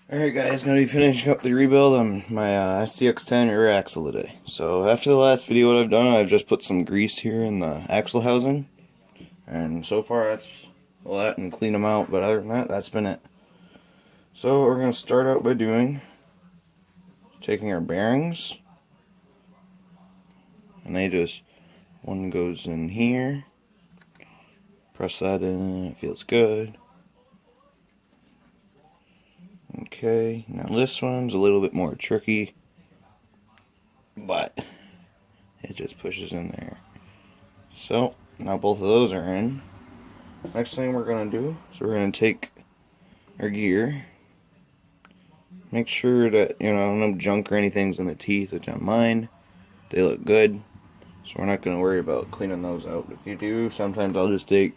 Alright guys, gonna be finishing up the rebuild on my scx10 rear axle today. So after the last video what I've done, I've just put some grease here in the axle housing. And so far that's all that and clean them out, but other than that, that's been it. So what we're gonna start out by doing, taking our bearings, and one goes in here, press that in, it feels good. Okay, now this one's a little bit more tricky, but it just pushes in there. So, now both of those are in. Next thing we're going to do is we're going to take our gear, make sure that, no junk or anything's in the teeth, which on mine, they look good. So we're not going to worry about cleaning those out. If you do, sometimes I'll just take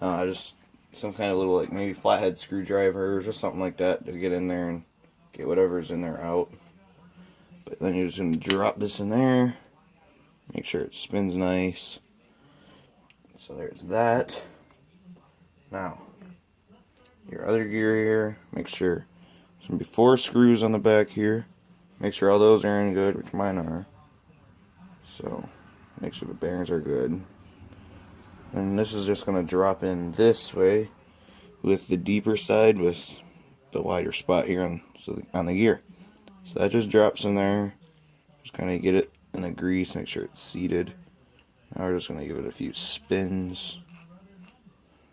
just some kind of little, like maybe flathead screwdriver or just something like that to get in there and get whatever's in there out. But then you're just going to drop this in there, make sure it spins nice. So there's that. Now, your other gear here, make sure there's going to be 4 screws on the back here. Make sure all those are in good, which mine are. So, make sure the bearings are good. And this is just going to drop in this way with the deeper side with the wider spot here on the gear. So that just drops in there. Just kind of get it in the grease, make sure it's seated. Now we're just going to give it a few spins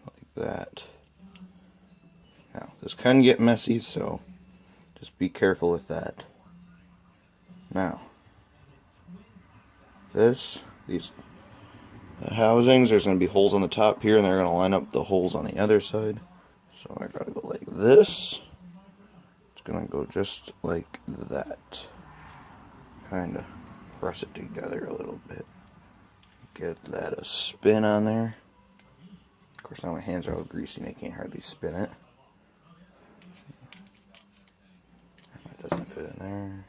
like that. Now this can get messy, so just be careful with that. Now these housings, there's going to be holes on the top here, and they're going to line up the holes on the other side. So I gotta go like this. It's gonna go just like that. Kind of press it together a little bit. Get that a spin on there. Of course, now my hands are all greasy and I can't hardly spin it. That doesn't fit in there.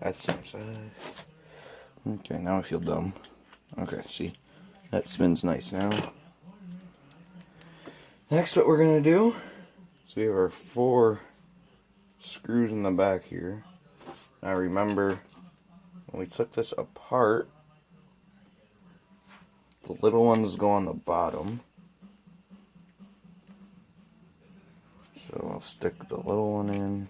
That's the same side. Okay, now I feel dumb. Okay, see, that spins nice now. Next, what we're gonna do is we have our 4 screws in the back here. Now remember, when we took this apart, the little ones go on the bottom. So I'll stick the little one in.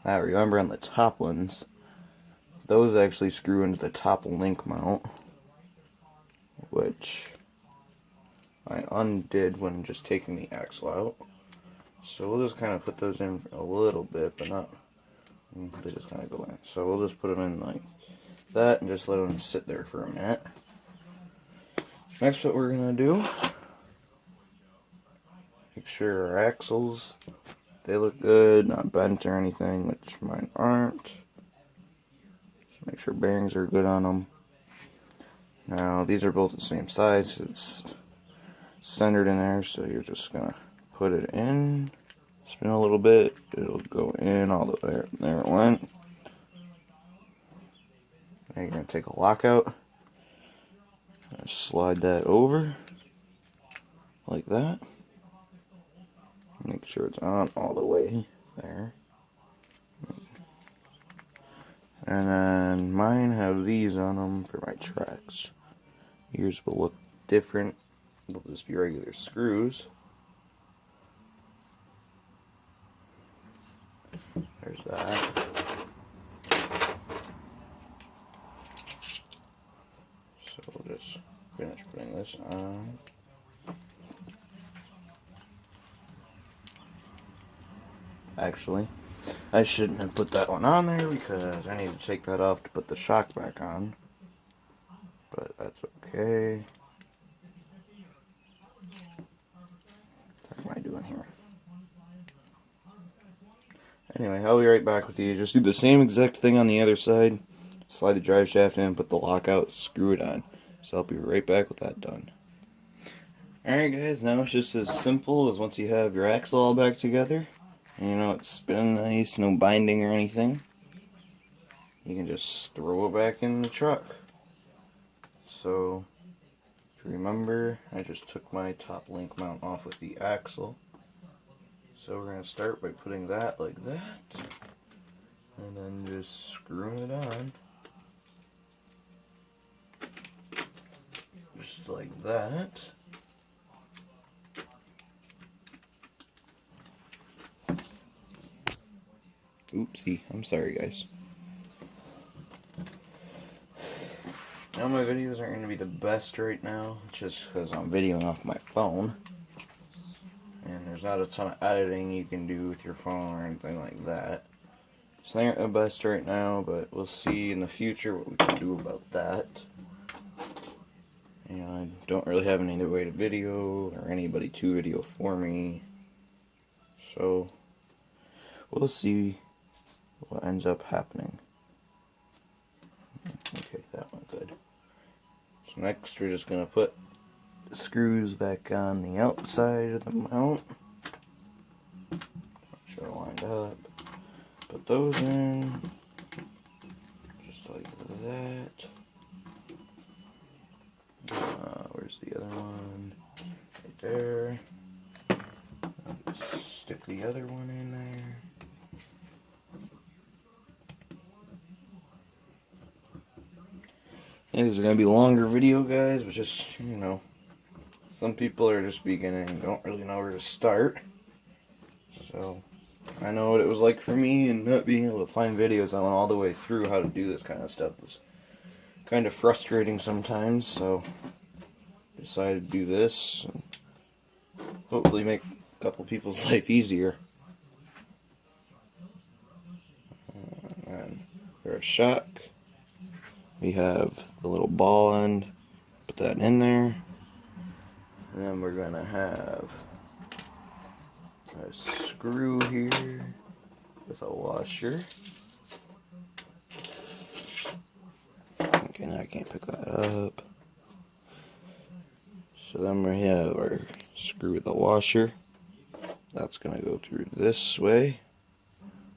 Now remember, on the top ones, those actually screw into the top link mount, which I undid when just taking the axle out. So we'll just kind of put those in a little bit, but not, they just kind of go in. So we'll just put them in like that and just let them sit there for a minute. Next, what we're going to do, make sure our axles, they look good, not bent or anything, which mine aren't. Just make sure bearings are good on them. Now these are both the same size, it's centered in there, so you're just going to put it in, spin a little bit, it'll go in all the way, there it went. Now you're going to take a lockout, slide that over, like that. Make sure it's on all the way there. And then mine have these on them for my tracks. Yours will look different. They'll just be regular screws. There's that. So we'll just finish putting this on. Actually, I shouldn't have put that one on there because I need to take that off to put the shock back on. But that's okay. What am I doing here? Anyway, I'll be right back with you. Just do the same exact thing on the other side. Slide the drive shaft in, put the lockout, screw it on. So I'll be right back with that done. Alright guys, now it's just as simple as once you have your axle all back together, and it's spinning nice, no binding or anything, you can just throw it back in the truck. So Remember, I just took my top link mount off with the Axial. So we're going to start by putting that like that, and then just screwing it on. Just like that. Oopsie, I'm sorry guys. Now my videos aren't going to be the best right now, just because I'm videoing off my phone. And there's not a ton of editing you can do with your phone or anything like that. So they aren't the best right now, but we'll see in the future what we can do about that. You know, I don't really have any other way to video or anybody to video for me. So we'll see what ends up happening. Okay, that went good. So next we're just going to put the screws back on the outside of the mount. Make sure they're lined up. Put those in. Just like that. Where's the other one? Right there. Just stick the other one in there. Yeah, these are going to be longer video, guys, but just, you know, some people are just beginning and don't really know where to start. So, I know what it was like for me, and not being able to find videos I went all the way through how to do this kind of stuff was kind of frustrating sometimes, so decided to do this and hopefully make a couple people's life easier. And for a shock, we have the little ball end, put that in there, and then we're going to have a screw here with a washer. Okay, now I can't pick that up. So then we have our screw with the washer. That's going to go through this way,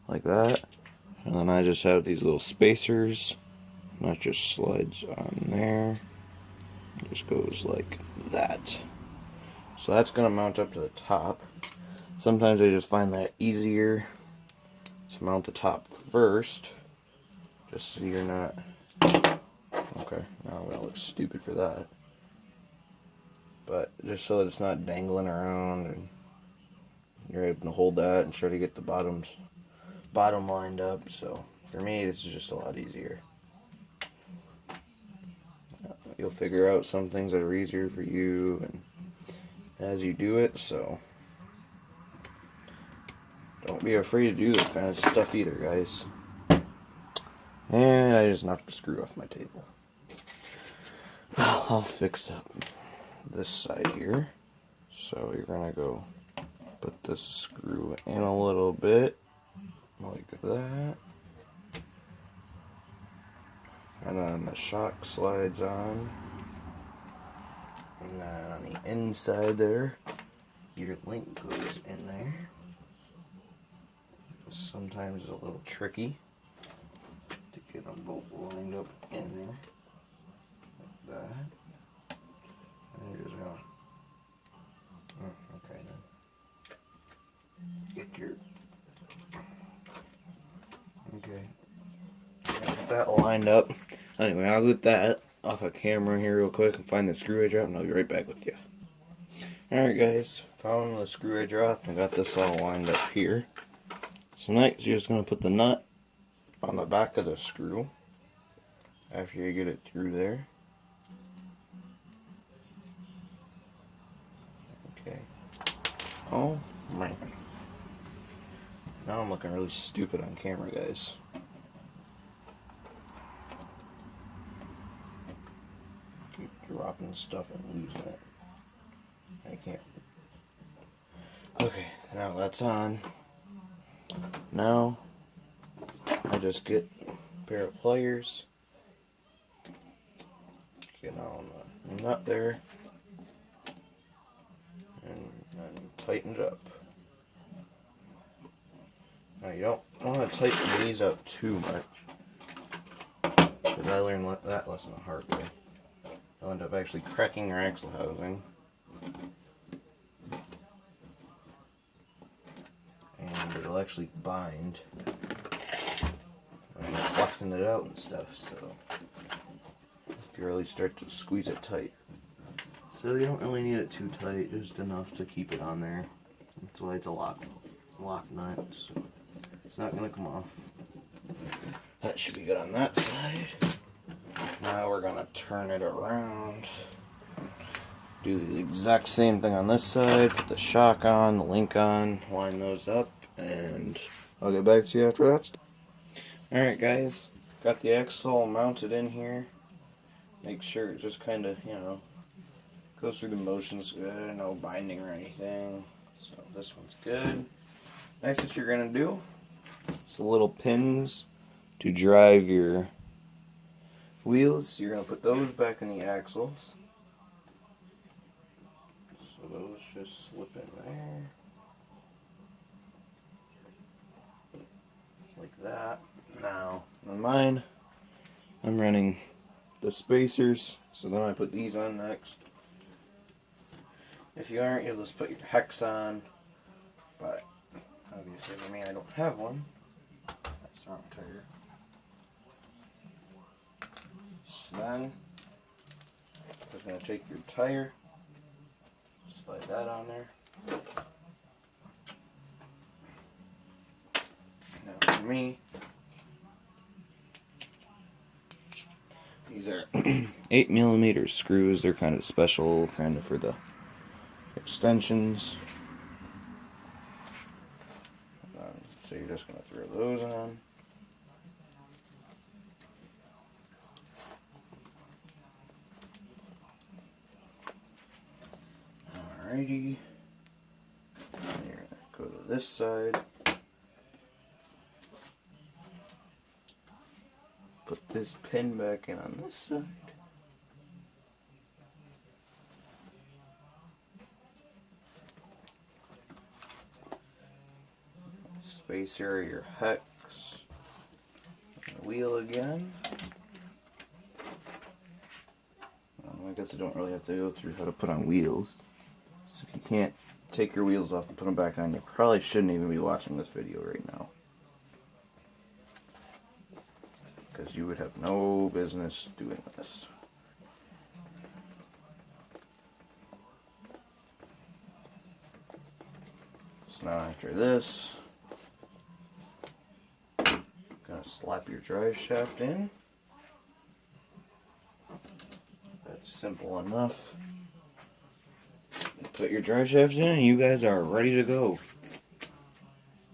like that. And then I just have these little spacers. That just slides on there. It just goes like that. So that's going to mount up to the top. Sometimes I just find that easier to mount the top first. Just so you're not... Okay, now I'm going to look stupid for that. But just so that it's not dangling around and you're able to hold that and try to get the bottom lined up. So for me, this is just a lot easier. You'll figure out some things that are easier for you and as you do it, so don't be afraid to do this kind of stuff either, guys. And I just knocked the screw off my table. Well, I'll fix up this side here. So you're gonna go put this screw in a little bit, like that. And then the shock slides on. And then on the inside there, your link goes in there. Sometimes it's a little tricky to get them both lined up in there. Like that. And you're just gonna... okay then. Get your... okay. Get that lined up. Anyway, I'll get that off a camera here real quick and find the screw I dropped, and I'll be right back with you. Alright guys, found the screw I dropped and got this all lined up here. So next you're just going to put the nut on the back of the screw after you get it through there. Okay. Oh man. Now I'm looking really stupid on camera, guys. Keep dropping stuff and losing it. I can't. Okay, now that's on. Now I just get a pair of pliers, get on the nut there, and tighten it up. Now you don't want to tighten these up too much, because I learned that lesson the hard way. I'll end up actually cracking your axle housing. And it'll actually bind when you're flexing it out and stuff, so if you really start to squeeze it tight. So you don't really need it too tight, just enough to keep it on there. That's why it's a lock nut, so it's not going to come off. That should be good on that side. Now we're going to turn it around. Do the exact same thing on this side. Put the shock on, the link on, line those up, and I'll get back to you after that's done. Alright guys, got the axle mounted in here. Make sure it just kind of, goes through the motions good, no binding or anything. So this one's good. Next, what you're going to do is the little pins to drive your wheels. You're going to put those back in the axles. So those just slip in there. Like that. Now, on mine, I'm running the spacers, so then I put these on next. If you aren't, you'll just put your hex on, but obviously for me I don't have one. That's the wrong tire. So then, I'm just going to take your tire, slide that on there. Now for me, these are 8mm screws. They're kind of special, kind of for the extensions. So you're just going to throw those on. Alrighty. And you're going to go to this side. Put this pin back in on this side. Spacer, your hex, wheel again. I guess I don't really have to go through how to put on wheels. So if you can't take your wheels off and put them back on, you probably shouldn't even be watching this video right now. Because you would have no business doing this. So now after this, gonna slap your drive shaft in. That's simple enough. Put your drive shaft in and you guys are ready to go.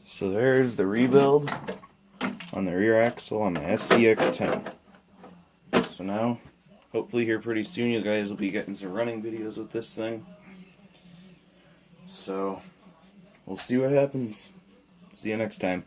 So there's the rebuild on the rear axle on the scx10. So now, hopefully here pretty soon you guys will be getting some running videos with this thing. So, we'll see what happens. See you next time.